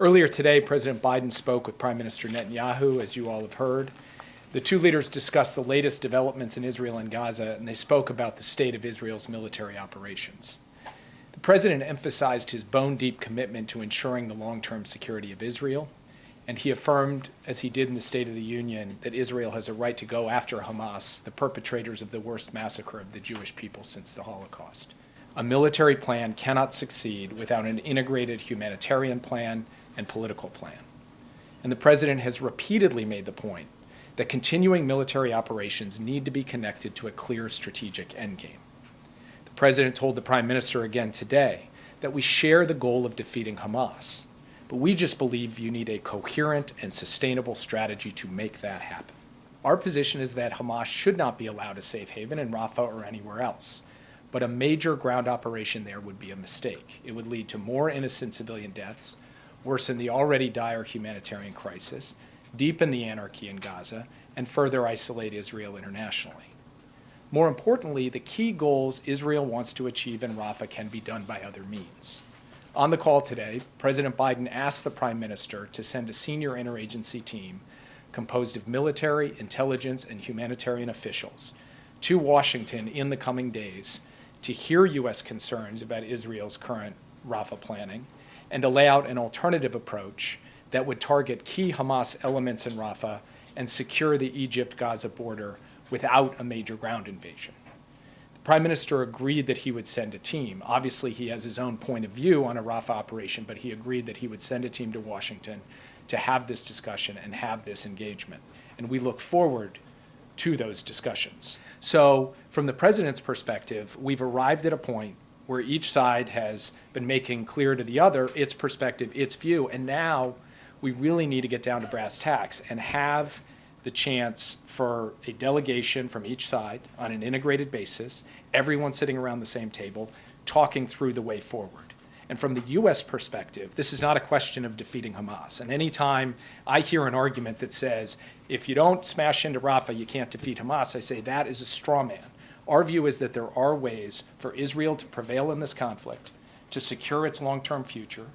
Earlier today, President Biden spoke with Prime Minister Netanyahu, as you all have heard. The two leaders discussed the latest developments in Israel and Gaza, and they spoke about the state of Israel's military operations. The president emphasized his bone-deep commitment to ensuring the long-term security of Israel, and he affirmed, as he did in the State of the Union, that Israel has a right to go after Hamas, the perpetrators of the worst massacre of the Jewish people since the Holocaust. A military plan cannot succeed without an integrated humanitarian plan and political plan. And the president has repeatedly made the point that continuing military operations need to be connected to a clear strategic endgame. The president told the prime minister again today that we share the goal of defeating Hamas, but we just believe you need a coherent and sustainable strategy to make that happen. Our position is that Hamas should not be allowed a safe haven in Rafah or anywhere else, but a major ground operation there would be a mistake. It would lead to more innocent civilian deaths, worsen the already dire humanitarian crisis, deepen the anarchy in Gaza, and further isolate Israel internationally. More importantly, the key goals Israel wants to achieve in Rafah can be done by other means. On the call today, President Biden asked the Prime Minister to send a senior interagency team composed of military, intelligence, and humanitarian officials to Washington in the coming days to hear U.S. concerns about Israel's current Rafah planning and to lay out an alternative approach that would target key Hamas elements in Rafah and secure the Egypt-Gaza border without a major ground invasion. The Prime Minister agreed that he would send a team. Obviously, he has his own point of view on a Rafah operation, but he agreed that he would send a team to Washington to have this discussion and have this engagement. And we look forward to those discussions. So, from the President's perspective, we've arrived at a point where each side has been making clear to the other its perspective, its view, and now we really need to get down to brass tacks and have the chance for a delegation from each side on an integrated basis, everyone sitting around the same table, talking through the way forward. And from the U.S. perspective, this is not a question of defeating Hamas. And anytime I hear an argument that says, if you don't smash into Rafah, you can't defeat Hamas, I say that is a straw man. Our view is that there are ways for Israel to prevail in this conflict, to secure its long-term future,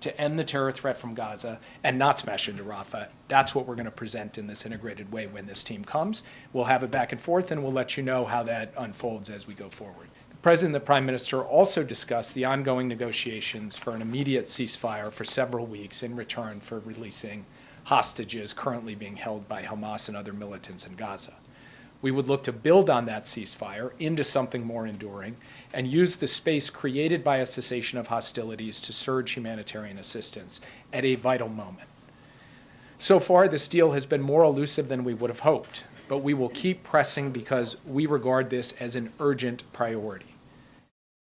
to end the terror threat from Gaza, and not smash into Rafah. That's what we're going to present in this integrated way when this team comes. We'll have it back and forth, and we'll let you know how that unfolds as we go forward. The President and the Prime Minister also discussed the ongoing negotiations for an immediate ceasefire for several weeks in return for releasing hostages currently being held by Hamas and other militants in Gaza. We would look to build on that ceasefire into something more enduring and use the space created by a cessation of hostilities to surge humanitarian assistance at a vital moment. So far, this deal has been more elusive than we would have hoped, but we will keep pressing because we regard this as an urgent priority.